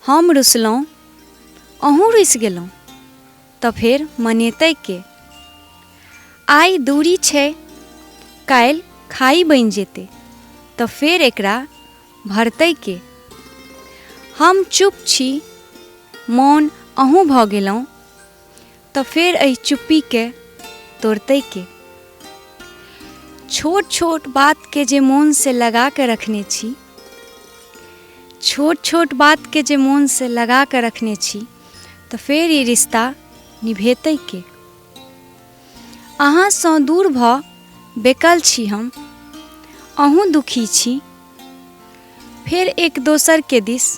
हम रुसलहुँ अहूँ रुसि गेलहुँ तऽ फेर मनेतै के। आइ दूरी छै काल्हि खाइ बनि जेतै तऽ फेर एकरा भरतै के। हम चुप छी मौन अहूँ भऽ गेलहुँ तऽ फेर एहि चुप्पीके तोड़तै के। छोट छोट बातके जे मोन से लगा के रखने छी, छोट छोट बातके जे मोन से लगा के रखने छी तऽ फेर ई रिश्ता निभेतै के। अहाँसँ दूर भऽ बेकल छी हम, अहूँ दुखी छी, फेर एक दोसर के दिस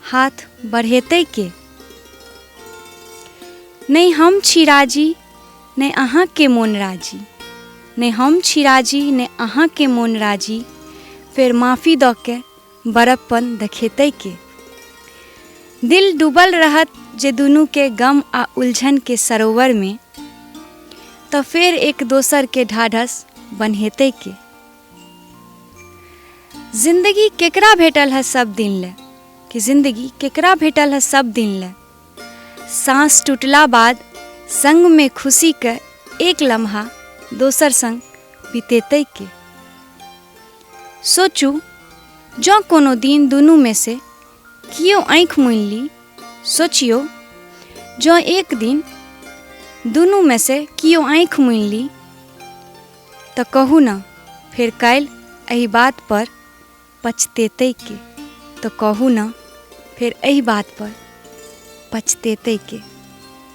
हाथ बढ़ेतै के। नहि हम छी राजी नहि अहाँके मोन राजी, नहि हम छी राजी नहि अहाँके मोन राजी, फेर माफी दऽ के बड़प्पन देखेतै के। दिल डूबल रहत जे दुनूके गम आ उलझन के सरोवर में तऽ फेर एक दोसर के ढाढ़स बन्हेतै के। जिंदगी केकरा भेटल है सब दिन ले, कि जिंदगी केकरा भेटल है सब दिन ले। सांस टूटला बाद संग में खुशी के एक लम्हा दोसर संग बितेतै के। सोचू जँ कोनो दिन दुनू में से कियो आँखि मुनि ली, सोचियो जँ एक दिन दुनू में से कियो आँखि मुनि ली तऽ कहू न फेर काल्हि एहि बात पर पछतेतै के। तऽ कहू न फेर एहि बात पर पछतेतै के।